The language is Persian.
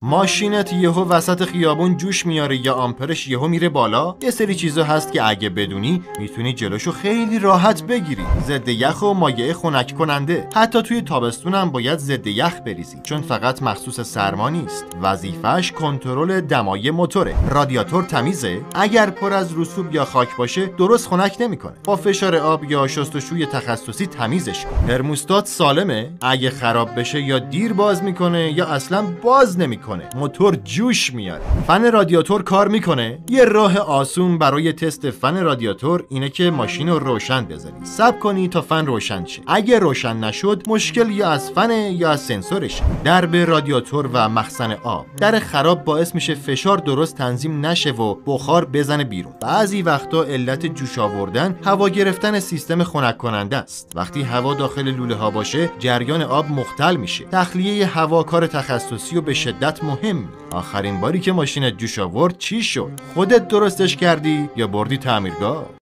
ماشینت یهو وسط خیابون جوش میاره یا آمپرش یهو میره بالا، یه سری چیزا هست که اگه بدونی میتونی جلوشو خیلی راحت بگیری. ضد یخ و مایع خنک کننده. حتی توی تابستون هم باید ضد یخ بریزی، چون فقط مخصوص سرما نیست. وظیفش کنترل دمای موتوره. رادیاتور تمیزه، اگر پر از رسوب یا خاک باشه درست خنک نمیکنه. با فشار آب یا شستشوی تخصصی تمیزش کن. ترموستات سالمه، اگه خراب بشه یا دیر باز میکنه یا اصلا باز نمیکنه. موتور جوش میاره. فن رادیاتور کار میکنه. یه راه آسون برای تست فن رادیاتور اینه که ماشین رو روشن بذاری. صبر کنی تا فن روشن شه. اگه روشن نشد مشکل یا از فنه یا از سنسورشه. درب رادیاتور و مخزن آب. در خراب باعث میشه فشار درست تنظیم نشه و بخار بزنه بیرون. بعضی وقتا علت جوش آوردن هوا گرفتن سیستم خنک کننده است. وقتی هوا داخل لوله ها باشه جریان آب مختل میشه. تخلیه هوا کار تخصصی و به شدت مهم. آخرین باری که ماشینت جوش آورد چی شد؟ خودت درستش کردی یا بردی تعمیرگاه؟